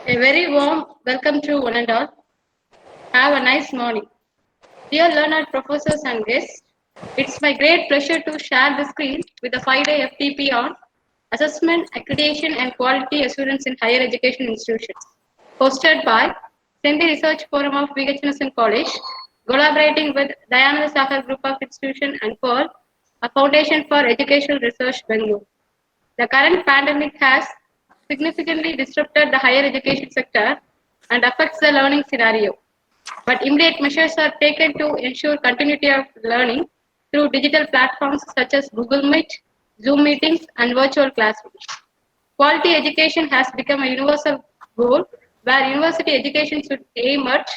A very warm welcome to one and all. Have a nice morning. Dear learned professors and guests, it's my great pleasure to share the screen with the 5-day FTP on Assessment, Accreditation and Quality Assurance in Higher Education Institutions, hosted by Sindhi Research Forum of VHNSN College, collaborating with Dayananda Sagar Group of Institutions and Pearl, a Foundation for Educational Research, Bengaluru. The current pandemic has significantly disrupted the higher education sector and affects the learning scenario. But immediate measures are taken to ensure continuity of learning through digital platforms such as Google Meet, Zoom meetings, and virtual classrooms. Quality education has become a universal goal where university education should aim at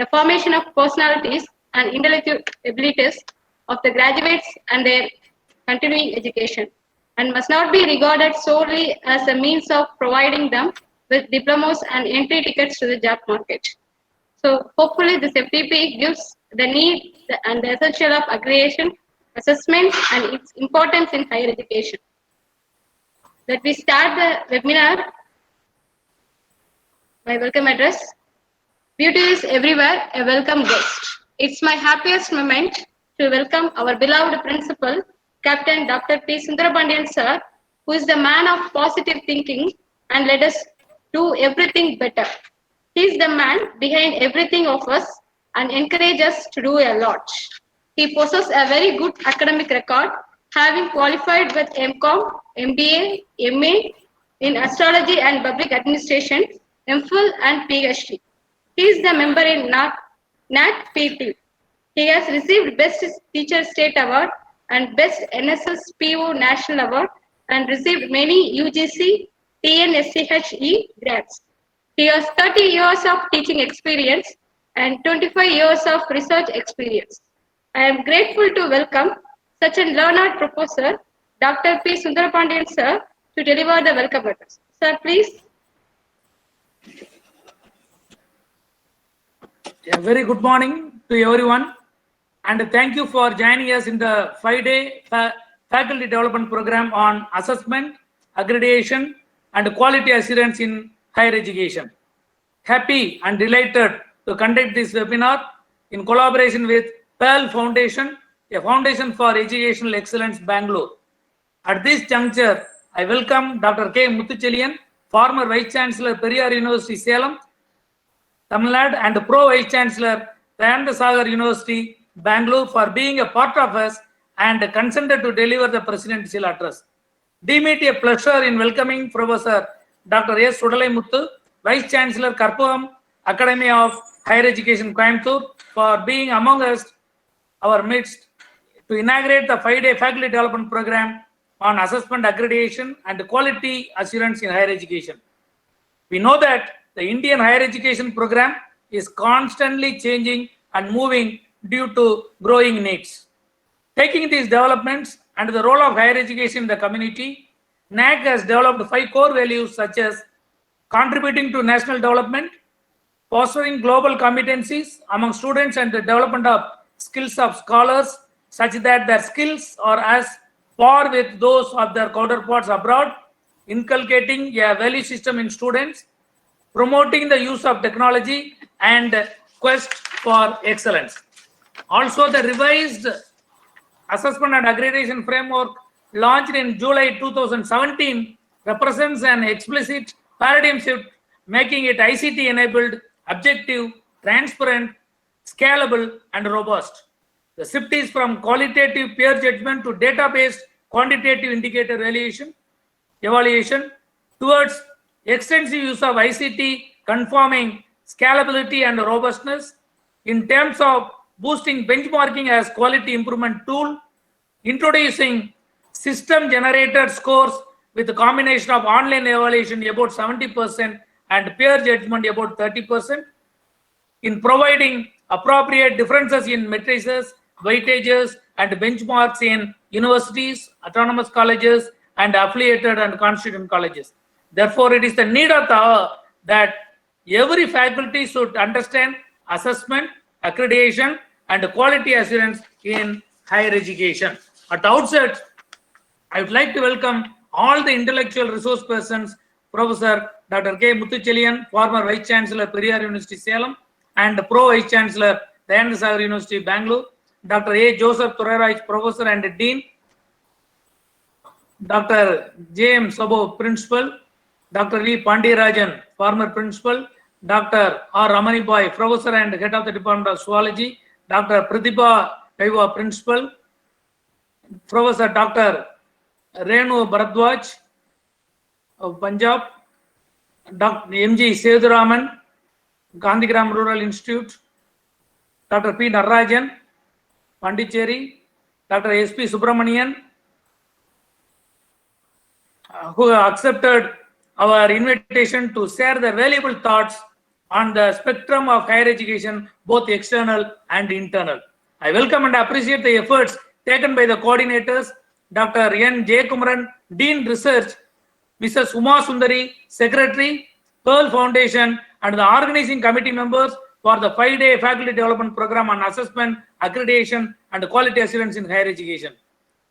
the formation of personalities and intellectual abilities of the graduates and their continuing education, and must not be regarded solely as a means of providing them with diplomas and entry tickets to the job market. So hopefully this FTP gives the need and the essential of aggregation, assessment and its importance in higher education. Let me start the webinar. My welcome address. Beauty is everywhere, a welcome guest. It's my happiest moment to welcome our beloved principal, Captain Dr. P. Sundarabandyan sir, who is the man of positive thinking and let us do everything better. He is the man behind everything of us and encourages us to do a lot. He possesses a very good academic record, having qualified with MCom, MBA, MA in Astrology and Public Administration, MPhil and PhD. He is the member in NAT PT. He has received Best Teacher State Award and Best NSS PO National Award and received many UGC, TNSCHE grants. He has 30 years of teaching experience and 25 years of research experience. I am grateful to welcome such a learned professor, Dr. P. Sundarabandyan sir, to deliver the welcome address. Sir, please. A very good morning to everyone, and thank you for joining us in the 5-day faculty development program on assessment, accreditation, and quality assurance in higher education. Happy and delighted to conduct this webinar in collaboration with Pearl Foundation, a foundation for educational excellence, Bangalore. At this juncture, I welcome Dr. K. Muthuchelian, former Vice Chancellor, Periyar University, Salem, Tamil Nadu, and Pro Vice Chancellor, Dayananda Sagar University, Bangalore, for being a part of us and consented to deliver the presidential address. Deem it a pleasure in welcoming Professor Dr. S. Sudalai Muthu, Vice Chancellor, Karpuram Academy of Higher Education, Coimbatore, for being among us, our midst, to inaugurate the 5-day faculty development program on assessment, accreditation, and quality assurance in higher education. We know that the Indian higher education program is constantly changing and moving due to growing needs. Taking these developments and the role of higher education in the community, NAC has developed 5 core values such as contributing to national development, fostering global competencies among students and the development of skills of scholars such that their skills are as par with those of their counterparts abroad, inculcating a value system in students, promoting the use of technology and quest for excellence. Also, the revised assessment and accreditation framework launched in July 2017 represents an explicit paradigm shift, making it ICT enabled, objective, transparent, scalable, and robust. The shift is from qualitative peer judgment to data-based quantitative indicator evaluation towards extensive use of ICT, conforming scalability and robustness in terms of boosting benchmarking as quality improvement tool, introducing system generated scores with a combination of online evaluation about 70% and peer judgment about 30%, in providing appropriate differences in matrices, weightages, and benchmarks in universities, autonomous colleges, and affiliated and constituent colleges. Therefore, it is the need of the hour that every faculty should understand assessment, accreditation, and quality assurance in higher education. At the outset, I would like to welcome all the intellectual resource persons Professor Dr. K. Muthuchelian, former Vice Chancellor, Periyar University, Salem, and Pro Vice Chancellor, Dayananda Sagar University, Bangalore. Dr. A. Joseph Thuraraj, Professor and Dean. Dr. J. M. Sabo, Principal. Dr. V. Pandirajan, former Principal. Dr. R. Ramani Boy, Professor and Head of the Department of Zoology. Dr. Pratibha Kaiva, Principal. Professor Dr. Renu Bharadwaj of Punjab. Dr. M.G. Seduraman, Gandhigram Rural Institute. Dr. P. Narajan, Pondicherry. Dr. S.P. Subramanian, who accepted our invitation to share their valuable thoughts on the spectrum of higher education, both external and internal. I welcome and appreciate the efforts taken by the coordinators, Dr. N. Jaykumaran, Dean Research, Mrs. Uma Sundari, Secretary, Pearl Foundation, and the organizing committee members for the 5-day faculty development program on assessment, accreditation, and quality assurance in higher education.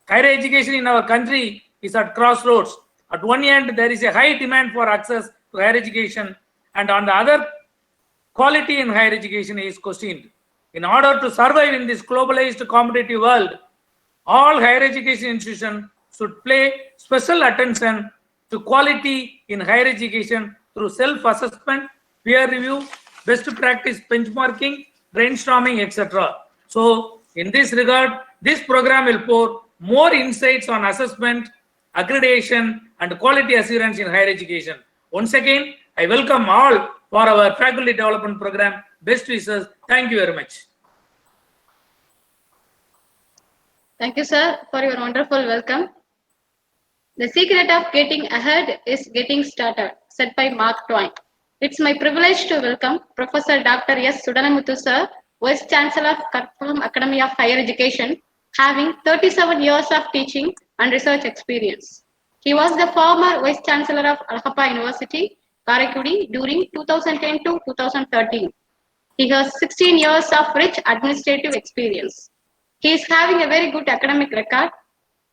Higher education in our country is at crossroads. At one end, there is a high demand for access to higher education, and on the other, quality in higher education is questioned. In order to survive in this globalized competitive world, all higher education institutions should pay special attention to quality in higher education through self-assessment, peer review, best practice benchmarking, brainstorming, etc. So, in this regard, this program will pour more insights on assessment, accreditation, and quality assurance in higher education. Once again, I welcome all for our faculty development program. Best wishes. Thank you very much. Thank you, sir, for your wonderful welcome. The secret of getting ahead is getting started, said by Mark Twain. It's my privilege to welcome Professor Dr. S. Sudalamuthu, sir, Vice Chancellor of Kurkulam Academy of Higher Education, having 37 years of teaching and research experience. He was the former Vice Chancellor of Alhappa University, Karaikudi, during 2010 to 2013. He has 16 years of rich administrative experience. He is having a very good academic record.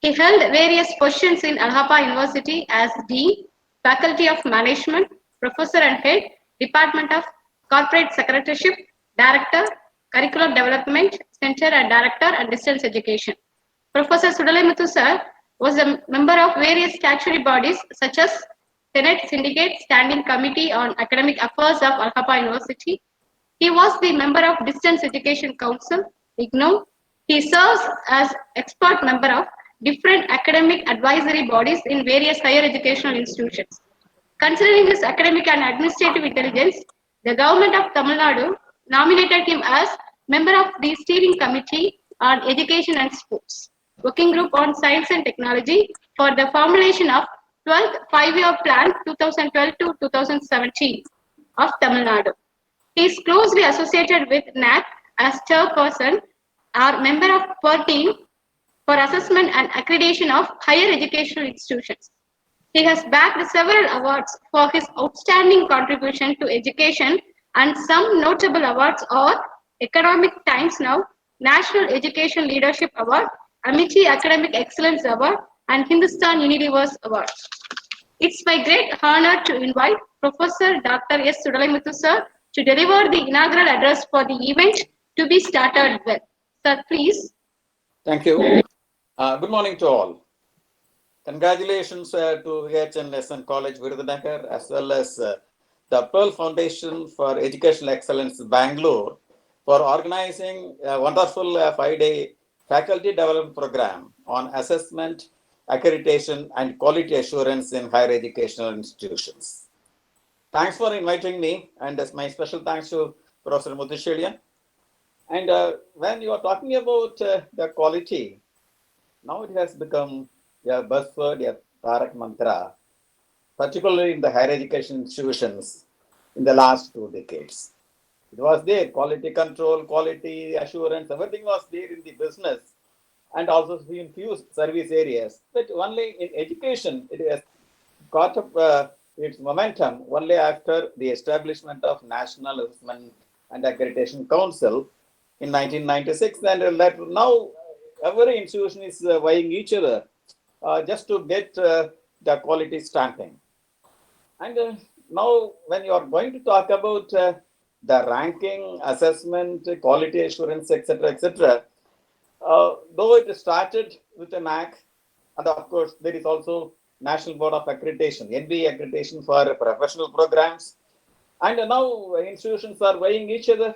He held various positions in Alhappa University as Dean, Faculty of Management, Professor and Head, Department of Corporate Secretaryship, Director, Curriculum Development Center and Director and Distance Education. Professor Sudalamuthu sir was a member of various statutory bodies such as Senate Syndicate Standing Committee on Academic Affairs of Alhappa University. He was the member of Distance Education Council, IGNOU. He serves as expert member of different academic advisory bodies in various higher educational institutions. Considering his academic and administrative intelligence, the government of Tamil Nadu nominated him as member of the Steering Committee on Education and Sports, Working Group on Science and Technology for the formulation of 12th 5-year plan 2012 to 2017 of Tamil Nadu. He is closely associated with NAC as chairperson or member of per team for assessment and accreditation of higher educational institutions. He has bagged several awards for his outstanding contribution to education, and some notable awards are Economic Times Now, National Education Leadership Award, Amici Academic Excellence Award, and Hindustan Universe Award. It's my great honor to invite Professor Dr. S. Sudalamuthu sir to deliver the inaugural address for the event to be started with. Sir, please. Thank you. Good morning to all. Congratulations to HNSN College Virudhunagar as well as the Pearl Foundation for Educational Excellence Bangalore for organizing a wonderful 5-day faculty development program on assessment, accreditation, and quality assurance in higher educational institutions. Thanks for inviting me, and my special thanks to Professor Muthuchelian. And when you are talking about the quality, now it has become a buzzword, a tarak mantra, particularly in the higher education institutions in the last 2 decades. It was there, quality control, quality assurance, everything was there in the business and also in few service areas. But only in education, it has got up its momentum only after the establishment of National Assessment and Accreditation Council in 1996. And now every institution is vying each other just to get the quality stamping. And now, when you are going to talk about the ranking, assessment, quality assurance, etc., though it started with a NAC, and of course, there is also National Board of Accreditation, NBA accreditation for professional programs. And now institutions are weighing each other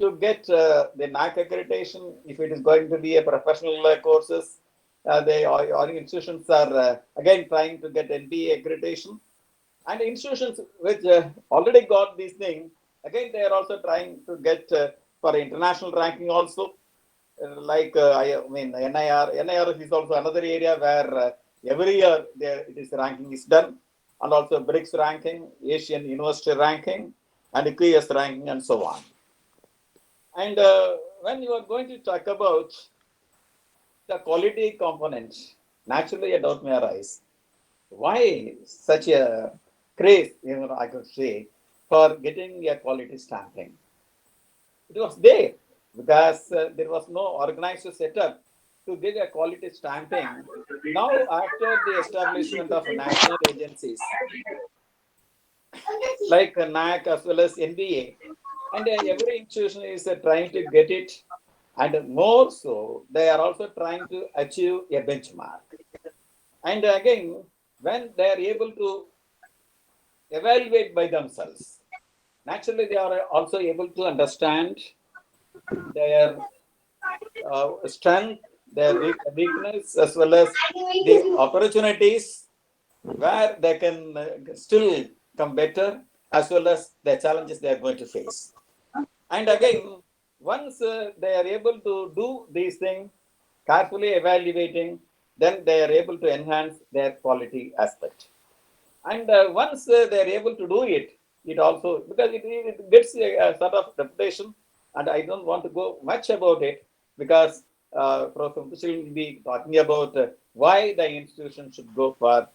to get the NAC accreditation. If it is going to be a professional courses, they or institutions are again trying to get NBA accreditation. And institutions which already got this thing, again they are also trying to get for international ranking also. I mean, NIR is also another area where every year it is ranking is done, and also BRICS ranking, Asian University ranking, and QS ranking, and so on. And when you are going to talk about the quality component, naturally a doubt may arise. Why such a craze, I could say, for getting a quality stamping? It was there because there was no organized setup to give a quality stamping. Now, after the establishment of national agencies like NAC as well as NBA, and every institution is trying to get it, and more so, they are also trying to achieve a benchmark. And again, when they are able to evaluate by themselves, naturally they are also able to understand their strength, their weakness, as well as the opportunities where they can still come better, as well as the challenges they are going to face. And again, once they are able to do these things, carefully evaluating, then they are able to enhance their quality aspect. And once they are able to do it, it also, because it gets a sort of reputation, and I don't want to go much about it because Professor Mutushri will be talking about why the institution should go for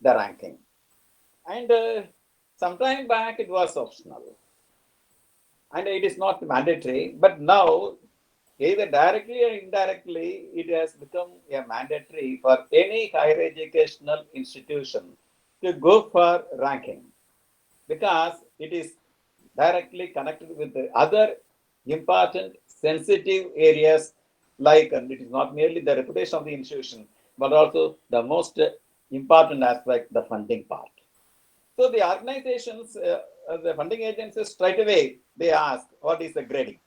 the ranking. And some time back it was optional, and it is not mandatory, but now either directly or indirectly, it has become a mandatory for any higher educational institution to go for ranking because it is directly connected with the other important sensitive areas like, and it is not merely the reputation of the institution, but also the most important aspect, the funding part. So the organizations, the funding agencies straight away, they ask, what is the grading?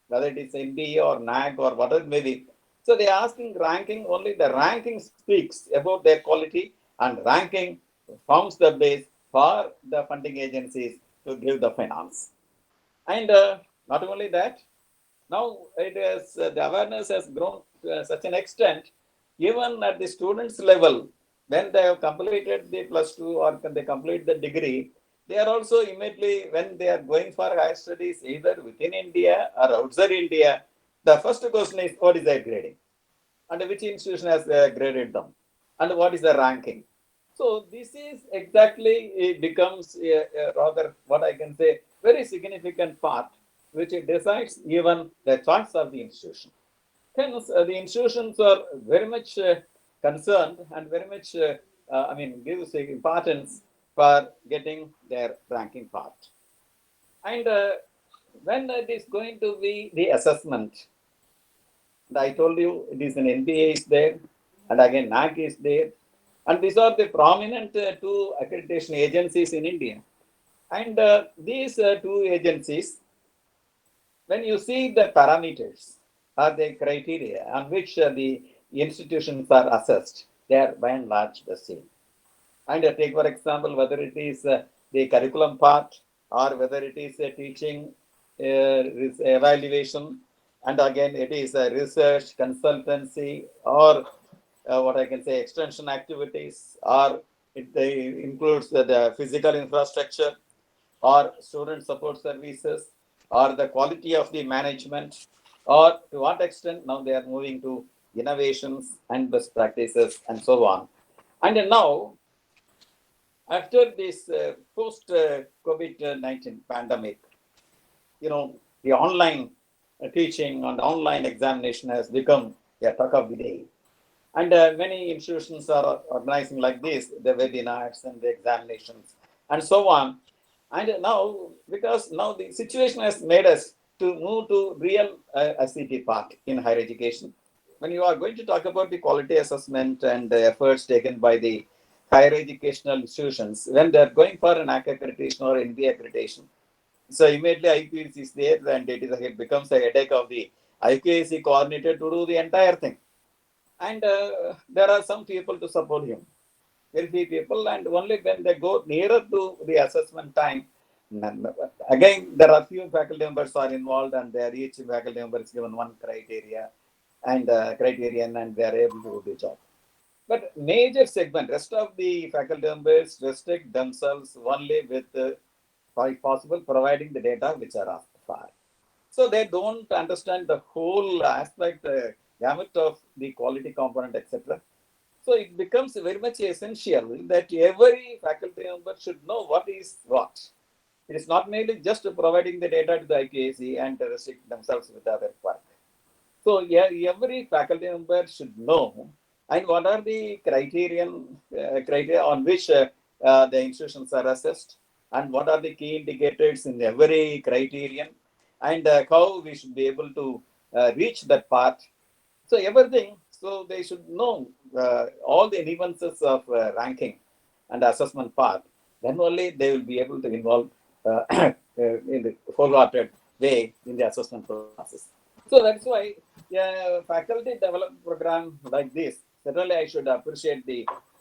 Whether it is NBA or NAC or whatever it may be. So they are asking ranking, only the ranking speaks about their quality, and ranking forms the base for the funding agencies to give the finance. And not only that, now it is the awareness has grown to such an extent, even at the students level, when they have completed the plus two or they complete the degree, they are also immediately, when they are going for higher studies, either within India or outside India, the first question is, what is their grading? And which institution has graded them? And what is the ranking? So this is exactly, it becomes a rather, what I can say, very significant part, which it decides even the choice of the institution. Hence, the institutions are very much concerned and very much, gives importance for getting their ranking part. And when it is going to be the assessment, and I told you it is an NBA is there, and again NAC is there, and these are the prominent two accreditation agencies in India. And these two agencies, when you see the parameters or the criteria on which the institutions are assessed, they are by and large the same. And take for example, whether it is the curriculum part or whether it is a teaching evaluation, and again it is a research consultancy or what I can say extension activities, or it includes the physical infrastructure or student support services or the quality of the management, or to what extent now they are moving to innovations and best practices and so on. And now, after this post-COVID-19 pandemic, the online teaching and online examination has become a talk of the day. And many institutions are organizing like this, the webinars and the examinations. and so on. And now, because now the situation has made us to move to real SCT part in higher education. When you are going to talk about the quality assessment and the efforts taken by the higher educational institutions, when they are going for an ACK accreditation or NBA accreditation, so immediately IQAC is there, and it becomes a headache of the IQAC coordinator to do the entire thing. And there are some people to support him, very few people, and only when they go nearer to the assessment time, again there are few faculty members are involved, and each faculty member is given one criteria and criterion, and they are able to do the job. But major segment, rest of the faculty members restrict themselves only with, if possible, providing the data which are asked for. So they don't understand the whole aspect, gamut of the quality component, etc. So it becomes very much essential that every faculty member should know what is what. It is not merely just providing the data to the IQAC and restrict themselves with other work. So yeah, every faculty member should know, and what are the criteria on which the institutions are assessed, and what are the key indicators in every criterion, and how we should be able to reach that part. So everything, so they should know all the nuances of ranking and assessment part. Then only they will be able to involve in the wholehearted way in the assessment process. So that's why faculty development program like this, certainly I should appreciate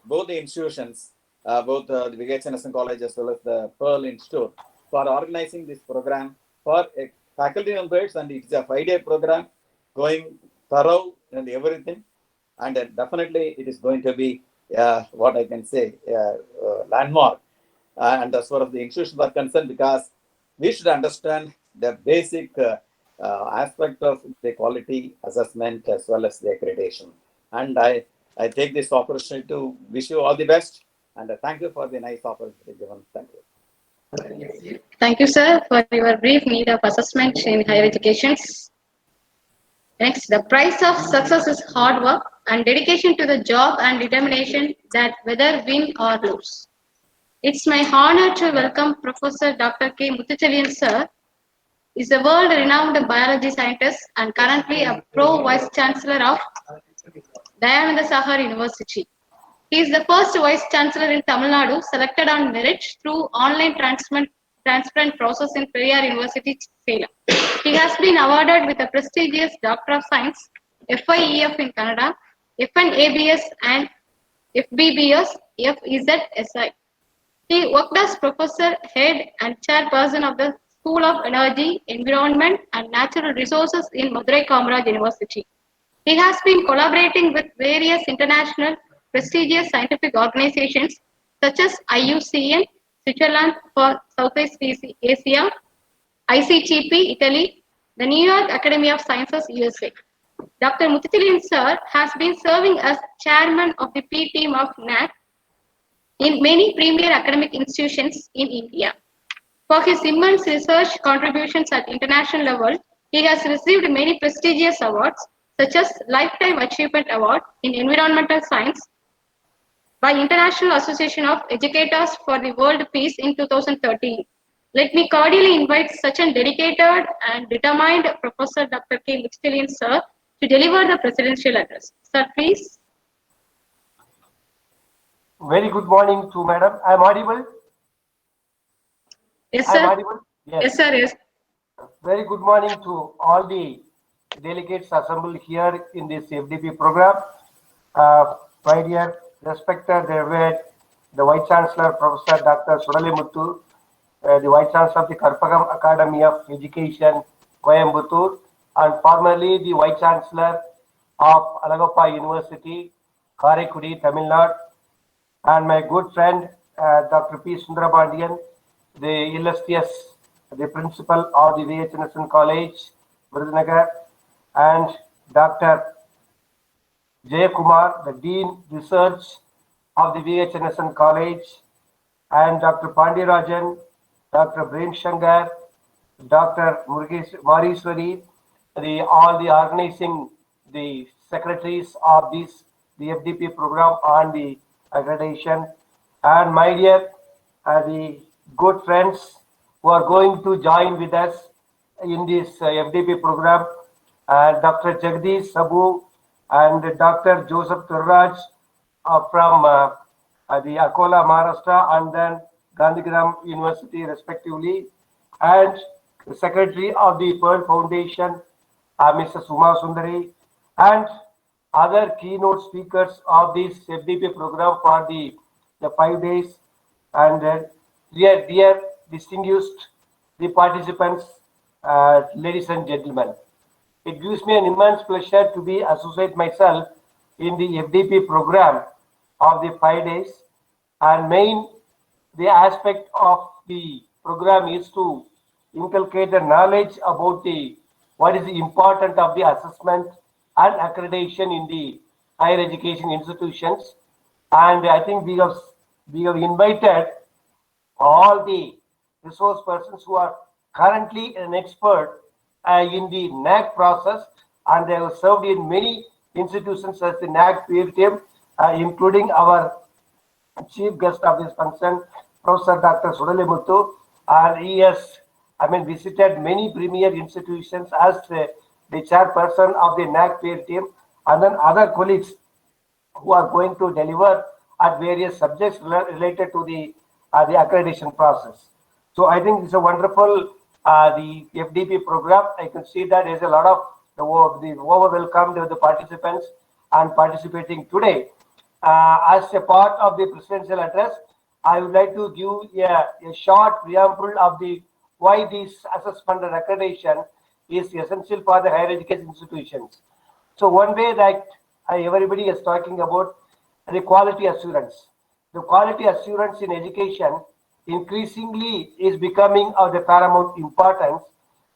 both the institutions, both the VHNSN College as well as the Pearl Institute, for organizing this program for faculty members, and it's a 5-day program going thorough and everything, and definitely it is going to be what I can say landmark, and as far as the institutions are concerned, because we should understand the basic aspect of the quality assessment as well as the accreditation. And I take this opportunity to wish you all the best, and thank you for the nice opportunity given. Thank you. Thank you, sir, for your brief need of assessment in higher education. Next, the price of success is hard work and dedication to the job and determination that whether win or lose. It's my honor to welcome Professor Dr. K. Muthuchelian, sir. Is a world-renowned biology scientist and currently a pro-vice chancellor of Dayananda Sagar University. He is the first vice chancellor in Tamil Nadu selected on merit through online transparent process in Periyar University, Salem. He has been awarded with a prestigious Doctor of Science, FIEF in Canada, FNABS and FBBS, FEZSI. He worked as professor, head and chairperson of the School of Energy, Environment and Natural Resources in Madurai Kamaraj University. He has been collaborating with various international prestigious scientific organizations such as IUCN, Switzerland for Southeast Asia, ICGP, Italy, the New York Academy of Sciences, USA. Dr. Muthuchelian, sir, has been serving as chairman of the P team of NAC in many premier academic institutions in India. For his immense research contributions at international level, he has received many prestigious awards such as Lifetime Achievement Award in Environmental Science by International Association of Educators for the World Peace in 2013. Let me cordially invite such a dedicated and determined Professor Dr. K. Muthuchelian, sir, to deliver the presidential address. Sir, please. Very good morning to Madam. I am audible? Yes, I sir. am audible? Yes, sir. Yes. Very good morning to all the delegates assembled here in this FDP program. My dear respected Reverend, the Vice Chancellor, Professor Dr. Sudale Muthu, the Vice Chancellor of the Karpagam Academy of Education, Coimbatore, and formerly the Vice Chancellor of Alagappa University, Karaikudi, Tamil Nadu, and my good friend Dr. P. Sundarabandyan, the illustrious, the principal of the VHNSN College, Virudhunagar, and Dr. Jayakumar, the Dean Research of the VHNSN College, and Dr. Pandirajan, Dr. Brain Shankar, Dr. Mariswari, all the organizing, the secretaries of this, the FDP program on the accreditation, and my dear the good friends who are going to join with us in this FDP program, Dr. Jagdish Sabu and Dr. Joseph Turraj from the Akola, Maharashtra, and then Gandhigram University, respectively, and the Secretary of the Pearl Foundation, Mr. Suma Sundari, and other keynote speakers of this FDP program for the 5 days, and dear distinguished the participants, ladies and gentlemen. It gives me an immense pleasure to be associate myself in the FDP program of the 5 days, and the aspect of the program is to inculcate the knowledge about what is the importance of the assessment and accreditation in the higher education institutions. And I think we have invited all the resource persons who are currently an expert in the NAAC process, and they have served in many institutions as the NAAC peer team, including our chief guest of this function, Professor Dr. Sudale Muthu, and he has, visited many premier institutions as the chairperson of the NAAC peer team, and then other colleagues who are going to deliver at various subjects related to the accreditation process. So I think it's a wonderful the FDP program. I can see that there's a lot of the overwhelmed the participants and participating today. As a part of the presidential address, I would like to give a short preamble of the why this assessment and accreditation is essential for the higher education institutions. So one way that everybody is talking about the quality assurance. The quality assurance in education increasingly is becoming of the paramount importance,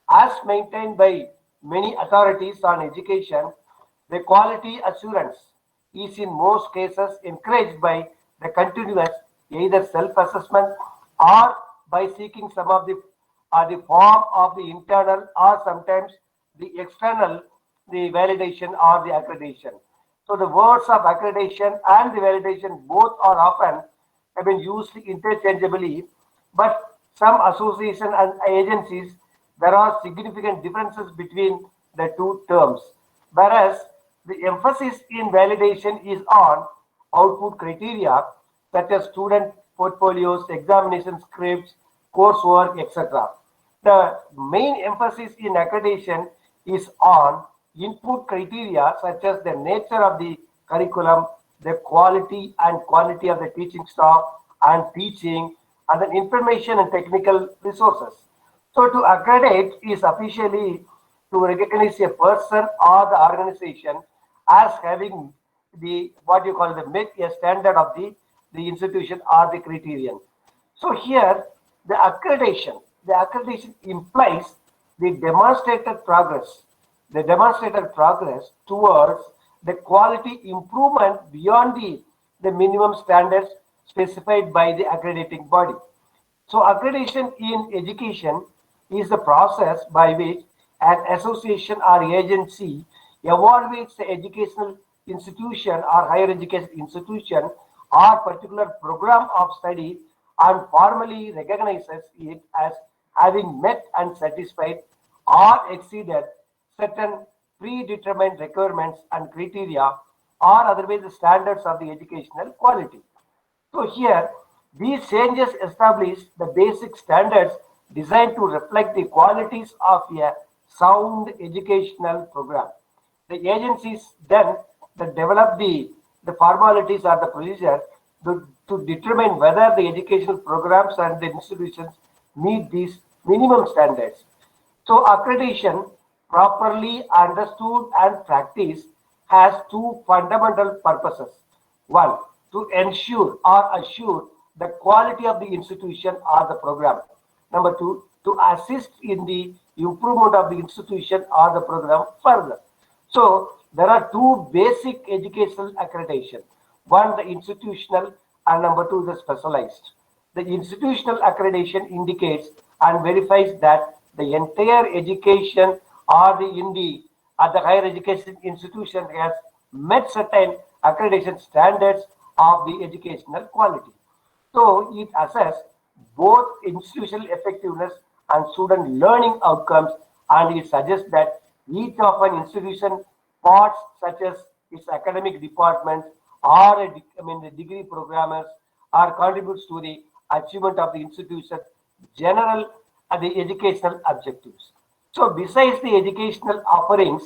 as maintained by many authorities on education. The quality assurance is in most cases encouraged by the continuous either self-assessment or by seeking some of the form of the internal or sometimes the external the validation or the accreditation. So the words of accreditation and the validation both are often have been used interchangeably, but some associations and agencies there are significant differences between the two terms, whereas the emphasis in validation is on output criteria such as student portfolios, examination scripts, coursework, etc. The main emphasis in accreditation is on input criteria such as the nature of the curriculum, the quality and quantity of the teaching staff and teaching, and the information and technical resources. So to accredit is officially to recognize a person or the organization as having what you call met a standard of the institution or the criterion. So here the accreditation implies the demonstrated progress towards the quality improvement beyond the minimum standards specified by the accrediting body. So accreditation in education is the process by which an association or agency evaluates the educational institution or higher education institution or particular program of study and formally recognizes it as having met and satisfied or exceeded certain predetermined requirements and criteria or otherwise the standards of the educational quality. So here, these changes establish the basic standards designed to reflect the qualities of a sound educational program. The agencies then develop the formalities or the procedure to determine whether the educational programs and the institutions meet these minimum standards. So accreditation, properly understood and practiced, has two fundamental purposes. One, to ensure or assure the quality of the institution or the program. Number two, to assist in the improvement of the institution or the program further. So there are two basic educational accreditation. One, the institutional, and number two, the specialized. The institutional accreditation indicates and verifies that the entire education or at the higher education institution has met certain accreditation standards of the educational quality. So it assesses both institutional effectiveness and student learning outcomes, and it suggests that each of an institution parts such as its academic departments or the degree programmers or contributes to the achievement of the institution general and the educational objectives. So besides the educational offerings,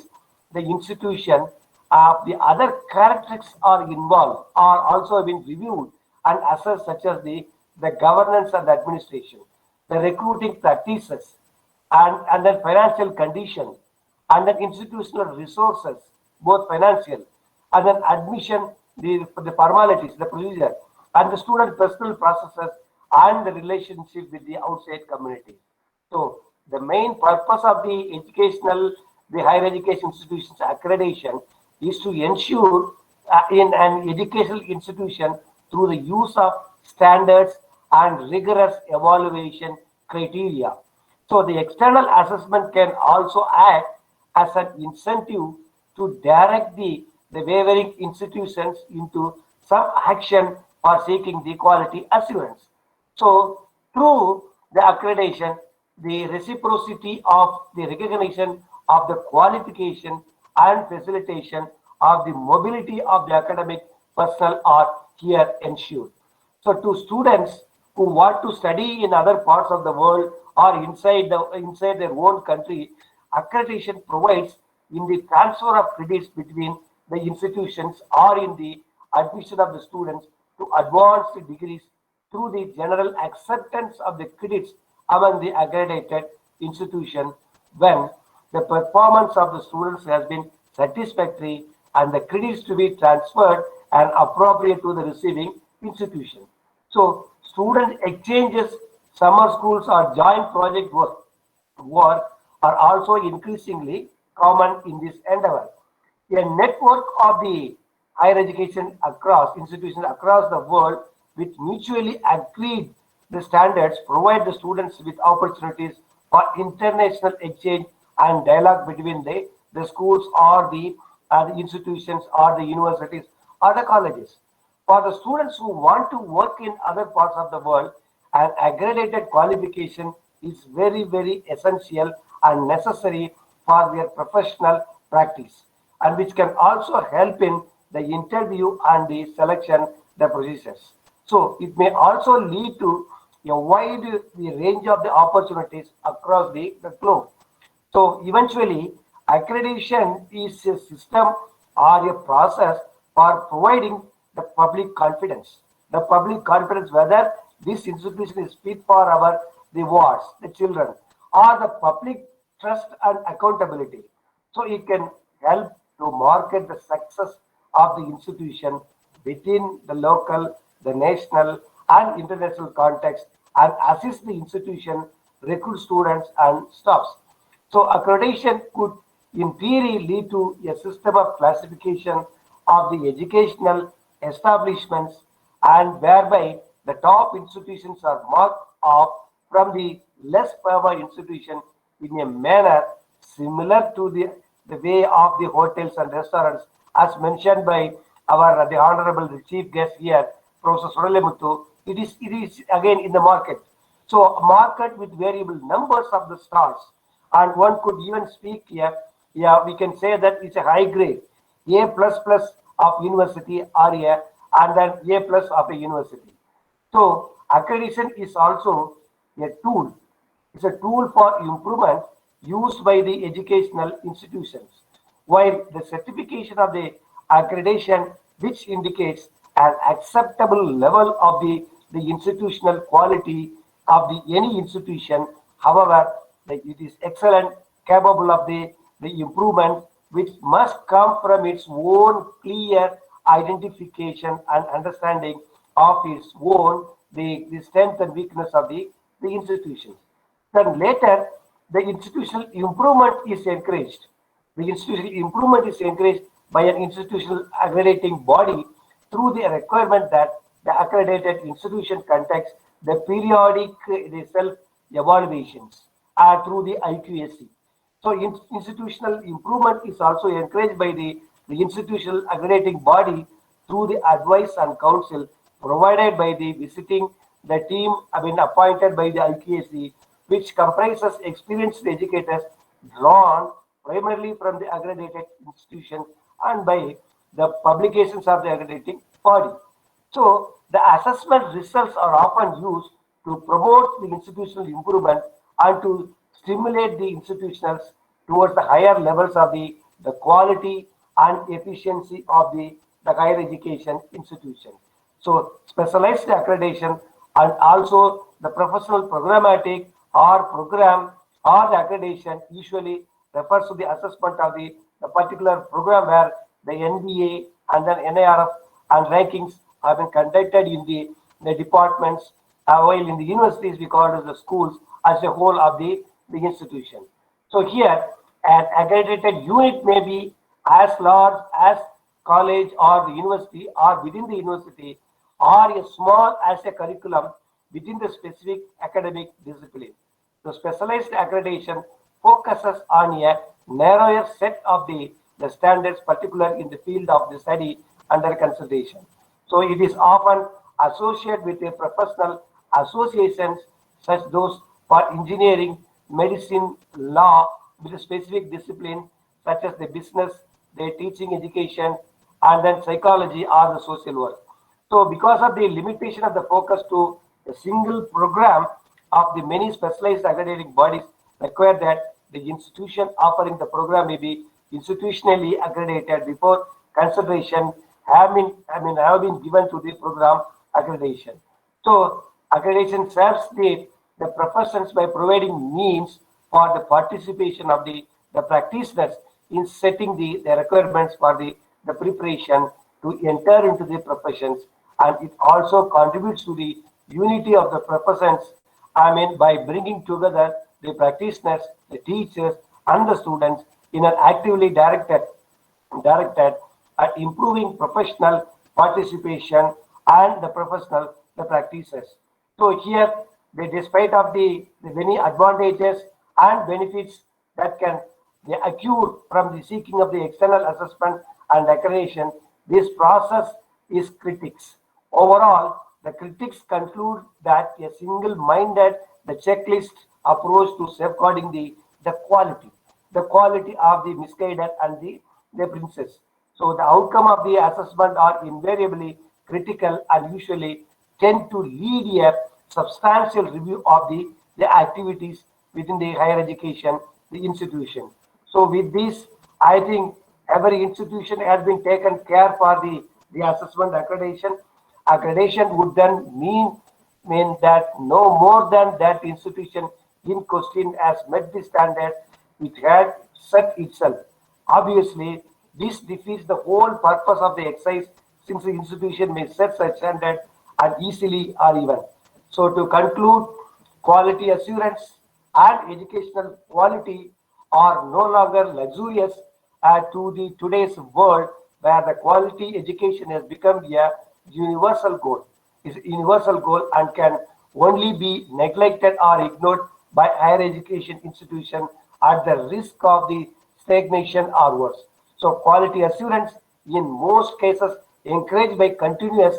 the institution, the other characteristics are involved are also been reviewed and assessed, such as the governance and administration, the recruiting practices, and then financial condition, and then institutional resources, both financial, and then admission, the formalities, the procedure, and the student personal processes, and the relationship with the outside community. So the main purpose of the higher education institutions accreditation is to ensure in an educational institution through the use of standards and rigorous evaluation criteria. So the external assessment can also act as an incentive to direct the wavering institutions into some action for seeking the quality assurance. So through the accreditation, the reciprocity of the recognition of the qualification and facilitation of the mobility of the academic personnel are here ensured. So to students who want to study in other parts of the world or inside their own country, accreditation provides in the transfer of credits between the institutions or in the admission of the students to advanced degrees through the general acceptance of the credits among the accredited institution when the performance of the students has been satisfactory and the credits to be transferred and appropriate to the receiving institution. So student exchanges, summer schools or joint project work are also increasingly common in this endeavor. A network of the higher education across institutions across the world with mutually agreed the standards provide the students with opportunities for international exchange and dialogue between the schools or the institutions or the universities or the colleges. For the students who want to work in other parts of the world, an accredited qualification is very, very essential and necessary for their professional practice, and which can also help in the interview and the selection, the procedures. So it may also lead to a wide the range of the opportunities across the globe. So eventually, accreditation is a system or a process for providing the public confidence. The public confidence whether this institution is fit for the wards, the children, or the public trust and accountability. So it can help to market the success of the institution within the local, the national, and international context, and assist the institution recruit students and staffs. So accreditation could, in theory, lead to a system of classification of the educational establishments, and whereby the top institutions are marked off from the less favored institution in a manner similar to the way of the hotels and restaurants, as mentioned by the honorable chief guest here, Professor Soralemuthu. It is again in the market. So a market with variable numbers of the stars, and one could even speak here. Yeah, we can say that it's a high grade, A++ of university or A, and then A+ of a university. So accreditation is also a tool. It's a tool for improvement used by the educational institutions, while the certification of the accreditation, which indicates an acceptable level of the institutional quality of any institution. However, it is excellent, capable of the improvement, which must come from its own clear identification and understanding of its own the strength and weakness of the institutions. Then later, the institutional improvement is encouraged. The institutional improvement is encouraged by an institutional accrediting body through the requirement that the accredited institution conducts the periodic self-evaluations through the IQAC. So institutional improvement is also encouraged by the institutional accrediting body through the advice and counsel provided by the visiting the team have been appointed by the IQAC, which comprises experienced educators drawn primarily from the accredited institution and by the publications of the accrediting body. So the assessment results are often used to promote the institutional improvement and to stimulate the institutions towards the higher levels of the quality and efficiency of the higher education institution. So specialized accreditation and also the professional programmatic or program or the accreditation usually refers to the assessment of the particular program where the NBA and then NIRF and rankings have been conducted in the departments, while in the universities we call it the schools as a whole of the institution. So here an accredited unit may be as large as college or the university or within the university or as small as a curriculum within the specific academic discipline. The specialized accreditation focuses on a narrower set of the standards, particular in the field of the study under consideration. So it is often associated with the professional associations such those for engineering, medicine, law, with a specific discipline such as the business, the teaching education, and then psychology or the social work. So because of the limitation of the focus to a single program of the many specialized accrediting bodies require that the institution offering the program may be institutionally accredited before consideration have been given to the program accreditation. So accreditation serves the professions by providing means for the participation of the practitioners in setting the requirements for the preparation to enter into the professions, and it also contributes to the unity of the professions, by bringing together the practitioners, the teachers, and the students in an actively directed at improving professional participation and the professional the practices. So here, despite of the many advantages and benefits that can accrue from the seeking of the external assessment and accreditation, this process is critics. Overall, the critics conclude that a single-minded, the checklist approach to safeguarding the quality of the misguided and the princes. So the outcome of the assessment are invariably critical and usually tend to lead a substantial review of the activities within the higher education, the institution. So with this, I think every institution has been taken care for the assessment accreditation. Accreditation would then mean that no more than that institution in question has met the standard it had set itself. Obviously, this defeats the whole purpose of the exercise, since the institution may set such standard uneasily or even. So to conclude, quality assurance and educational quality are no longer luxurious to the today's world, where the quality education has become a universal goal. Is a universal goal and can only be neglected or ignored by higher education institutions at the risk of the stagnation or worse. So quality assurance in most cases encouraged by continuous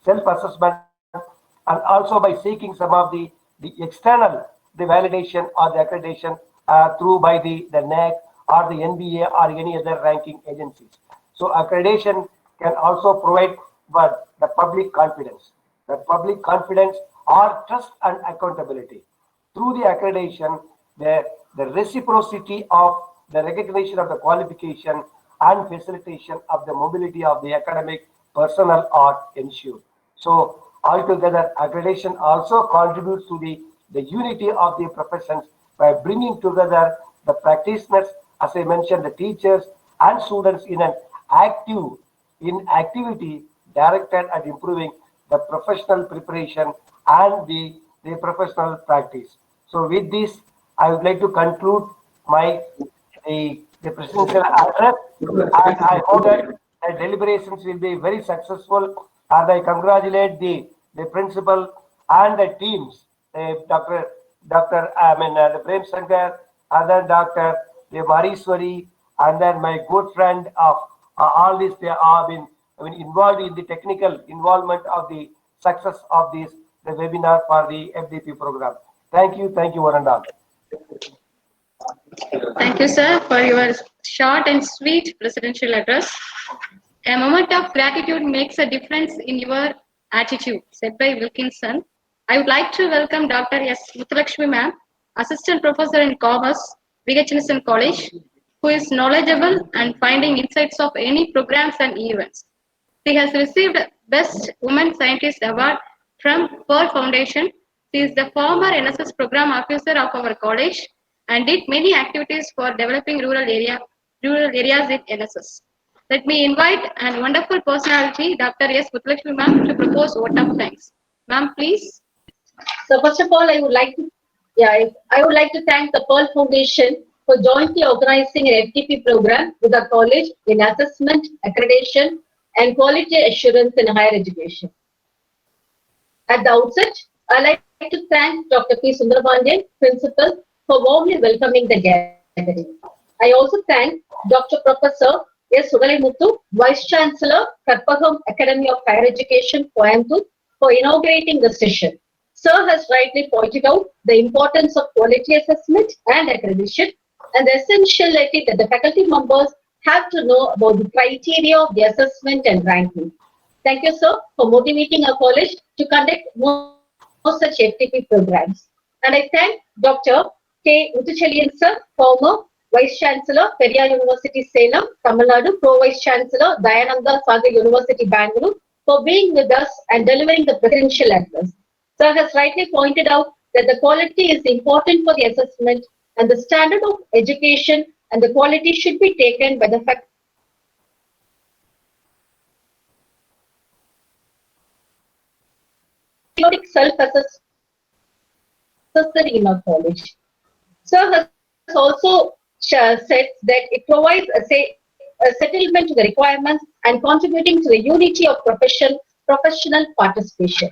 self-assessment and also by seeking some of the external the validation or the accreditation through by the NAAC or the NBA or any other ranking agencies. So accreditation can also provide the public confidence. The public confidence or trust and accountability. Through the accreditation, the reciprocity of the recognition of the qualification and facilitation of the mobility of the academic personnel are ensured. So altogether, accreditation also contributes to the unity of the professions by bringing together the practitioners, as I mentioned, the teachers and students in an activity directed at improving the professional preparation and the professional practice. So with this, I would like to conclude the presidential address, and I hope that the deliberations will be very successful, and I congratulate the principal and the teams, the Prem Shankar, and then Dr. Mariswari, and then my good friend of all this. They have been involved in the technical involvement of the success of this the webinar for the FDP program. Thank you, one and all. Thank you, sir, for your short and sweet presidential address. A moment of gratitude makes a difference in your attitude, said by Wilkinson. I would like to welcome Dr. S. Muthulakshmi ma'am, Assistant Professor in Commerce, VHNSN College, who is knowledgeable and finding insights of any programs and events. She has received Best Women Scientist Award from Pearl Foundation. She is the former NSS Program Officer of our college and did many activities for developing rural areas with NSS. Let me invite a wonderful personality, Dr. S. Muthulakshmi ma'am, to propose vote of thanks. Ma'am, please. So first of all, I would like to thank the Pearl Foundation for jointly organizing an FTP program with our college in assessment, accreditation, and quality assurance in higher education. At the outset, I'd like to thank Dr. P. Sundarabandyan, Principal, for warmly welcoming the gathering. I also thank Dr. Professor S. Sudalimuthu, Vice Chancellor, Karpagam Academy of Higher Education, Coimbatore, for inaugurating the session. Sir has rightly pointed out the importance of quality assessment and accreditation and the essentiality that the faculty members have to know about the criteria of the assessment and ranking. Thank you, sir, for motivating our college to conduct more such FTP programs. And I thank Dr. K. Muthuchelian, sir, former Vice Chancellor, Periyar University, Salem, Tamil Nadu, Pro Vice Chancellor, Dayananda Sagar University, Bangalore, for being with us and delivering the presidential address. Sir has rightly pointed out that the quality is important for the assessment and the standard of education and the quality should be taken by the fact self-assessment in our college. Sir has also said that it provides a settlement to the requirements and contributing to the unity of professional participation.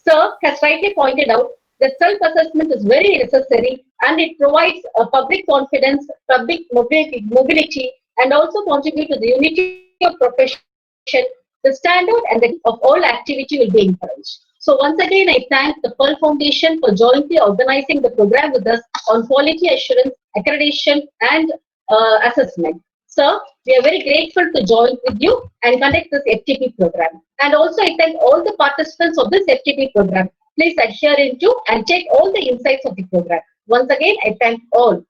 Sir has rightly pointed out that self-assessment is very necessary and it provides a public confidence, public mobility, and also contribute to the unity of profession. The standard and of all activity will be encouraged. So once again, I thank the Pearl Foundation for jointly organizing the program with us on quality assurance, accreditation, and assessment. Sir, we are very grateful to join with you and conduct this FTP program. And also, I thank all the participants of this FTP program. Please adhere into and take all the insights of the program. Once again, I thank all.